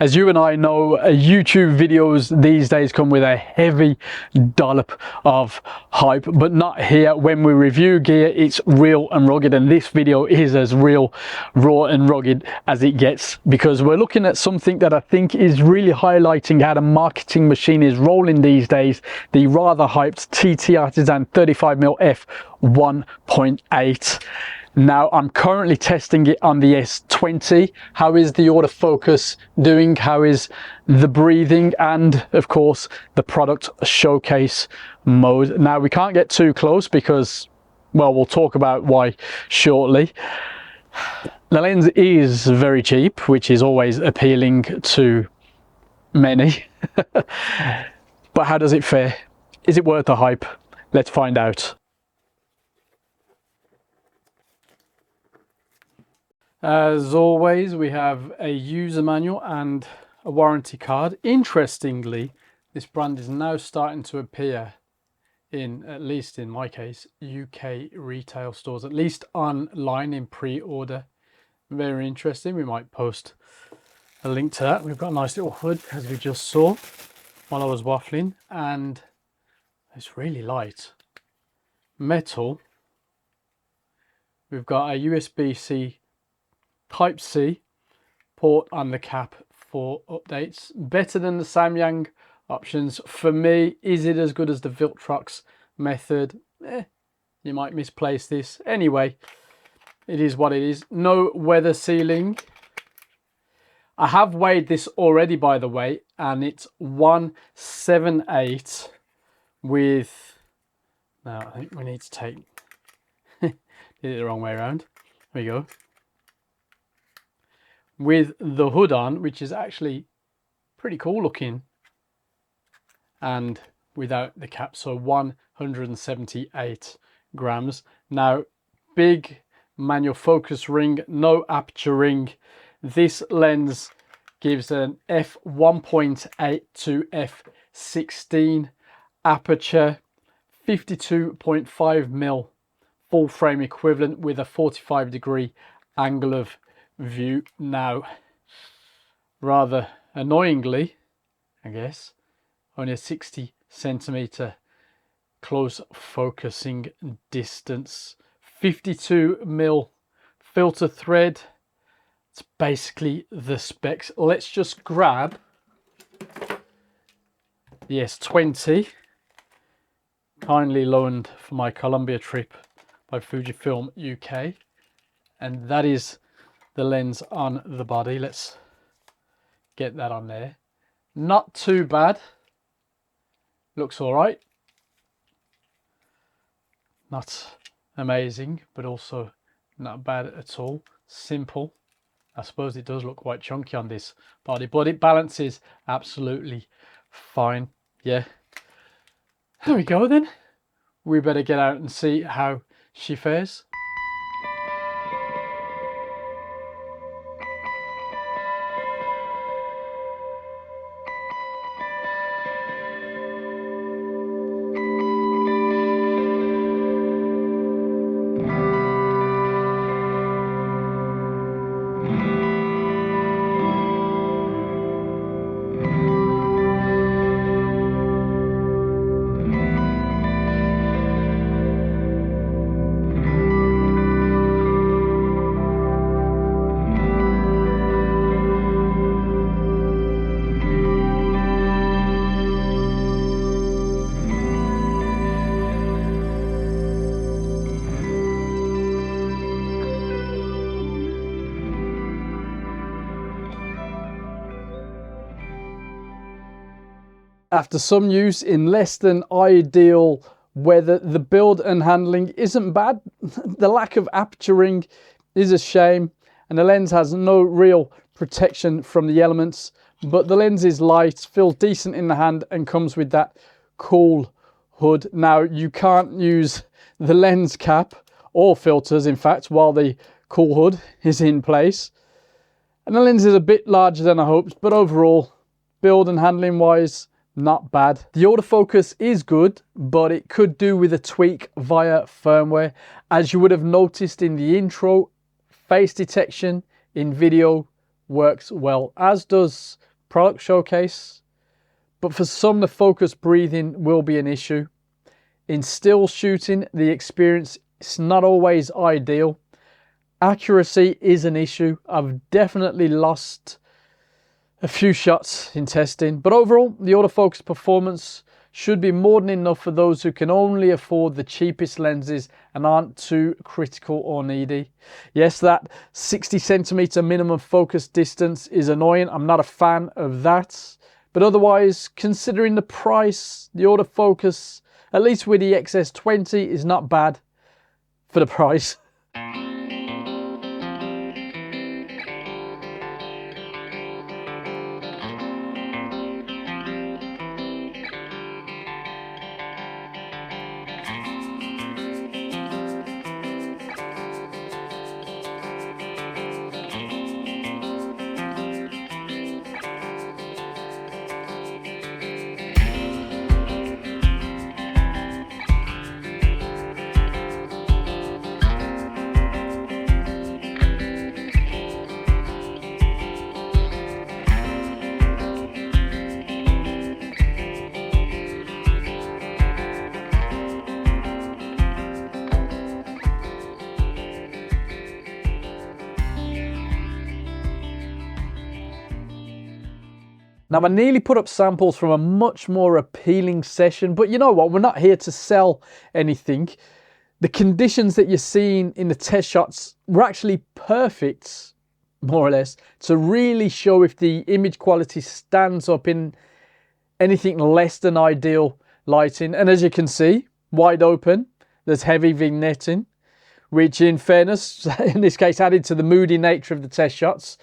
As you and I know, YouTube videos these days come with a heavy dollop of hype, but not here. When we review gear, it's real and rugged, and this video is as real, raw and rugged as it gets, because we're looking at something that I think is really highlighting how the marketing machine is rolling these days, the rather hyped TTArtisan 35mm f1.8. Now I'm currently testing it on the S20. How is the autofocus doing? How is the breathing? And of course the product showcase mode. Now we can't get too close because, well, we'll talk about why shortly. The lens is very cheap, which is always appealing to many. But how does it fare? Is it worth the hype? Let's find out. As always, we have a user manual and a warranty card. Interestingly, this brand is now starting to appear in, at least in my case, UK retail stores, at least online in pre-order. Very interesting. We might post a link to that. We've got a nice little hood, as we just saw while I was waffling, and it's really light. Metal. We've got a USB-C Type-C port on the cap for updates. Better than the Samyang options. For me, is it as good as the Viltrox method? You might misplace this. Anyway, it is what it is. No weather sealing. I have weighed this already, by the way, and it's 178 with... Now, I think we need to take... Did it the wrong way around. There we go. With the hood on, which is actually pretty cool looking, and without the cap, so 178 grams. Now, big manual focus ring, no aperture ring. This lens gives an f1.8 to f16 aperture, 52.5mm full frame equivalent with a 45-degree angle of view. Now, rather annoyingly, I guess, only a 60cm close focusing distance, 52mm filter thread. It's basically the specs. Let's just grab the S20, kindly loaned for my Colombia trip by Fujifilm UK, and that is the lens on the body. Let's get that on there. Not too bad. Looks all right. Not amazing, but also not bad at all. Simple. I suppose it does look quite chunky on this body, but it balances absolutely fine. Yeah. There we go then. We better get out and see how she fares. After some use in less than ideal weather, the build and handling isn't bad. The lack of aperture ring is a shame, and the lens has no real protection from the elements, but the lens is light, feels decent in the hand, and comes with that cool hood. Now, you can't use the lens cap or filters, in fact, while the cool hood is in place. And the lens is a bit larger than I hoped, but overall, build and handling wise, not bad. The autofocus is good, but it could do with a tweak via firmware. As you would have noticed in the intro, face detection in video works well, as does product showcase, but for some the focus breathing will be an issue. In still shooting, the experience is not always ideal. Accuracy is an issue. I've definitely lost a few shots in testing, but overall the autofocus performance should be more than enough for those who can only afford the cheapest lenses and aren't too critical or needy. Yes, that 60cm minimum focus distance is annoying. I'm not a fan of that, but otherwise, considering the price, the autofocus, at least with the XS20, is not bad for the price. Now, I nearly put up samples from a much more appealing session, but you know what? We're not here to sell anything. The conditions that you're seeing in the test shots were actually perfect, more or less, to really show if the image quality stands up in anything less than ideal lighting. And as you can see, wide open, there's heavy vignetting, which in fairness, in this case, added to the moody nature of the test shots.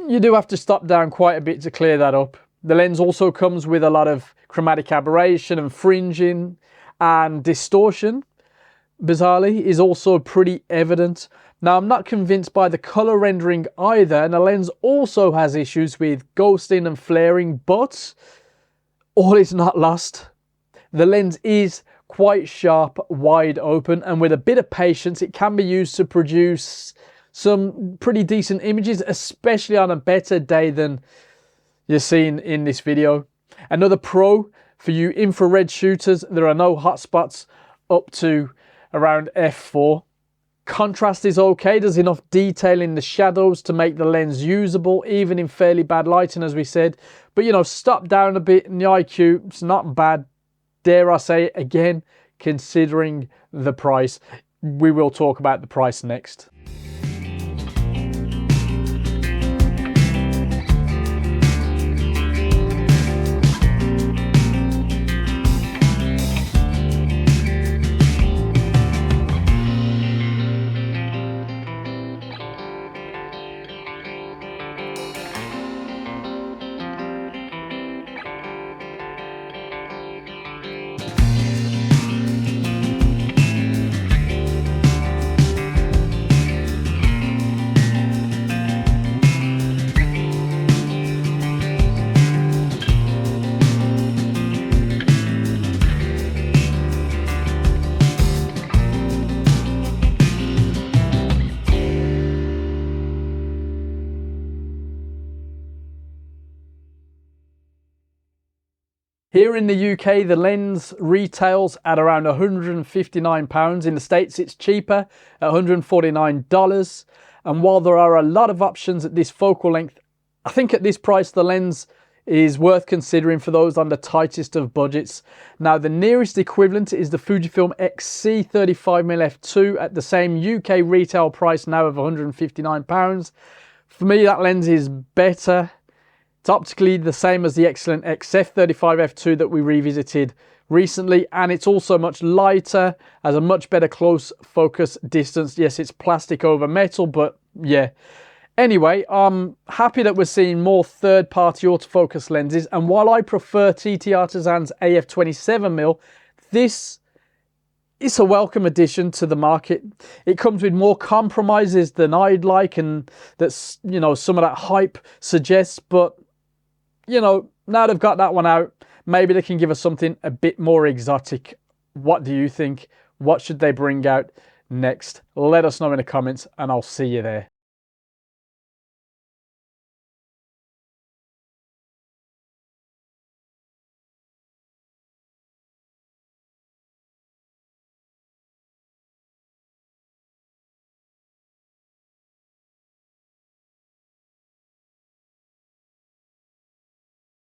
You do have to stop down quite a bit to clear that up. The lens also comes with a lot of chromatic aberration and fringing, and distortion, bizarrely, is also pretty evident. Now, I'm not convinced by the color rendering either, and the lens also has issues with ghosting and flaring, but all is not lost. The lens is quite sharp, wide open, and with a bit of patience, it can be used to produce some pretty decent images, especially on a better day than you're seeing in this video. Another pro for you infrared shooters, there are no hotspots up to around f4. Contrast is okay, there's enough detail in the shadows to make the lens usable, even in fairly bad lighting, as we said. But you know, stop down a bit in the IQ, it's not bad, dare I say, again, considering the price. We will talk about the price next. Here in the UK, the lens retails at around £159. In the States, it's cheaper at $149. And while there are a lot of options at this focal length, I think at this price, the lens is worth considering for those on the tightest of budgets. Now, the nearest equivalent is the Fujifilm XC 35mm f2 at the same UK retail price now of £159. For me, that lens is better. It's optically the same as the excellent XF 35 f2 that we revisited recently, and it's also much lighter, has a much better close focus distance. Yes, it's plastic over metal, but yeah. Anyway, I'm happy that we're seeing more third-party autofocus lenses, and while I prefer TTArtisan's AF 27mm, this is a welcome addition to the market. It comes with more compromises than I'd like, and that's, you know, some of that hype suggests, but you know, now they've got that one out, maybe they can give us something a bit more exotic. What do you think? What should they bring out next? Let us know in the comments, and I'll see you there.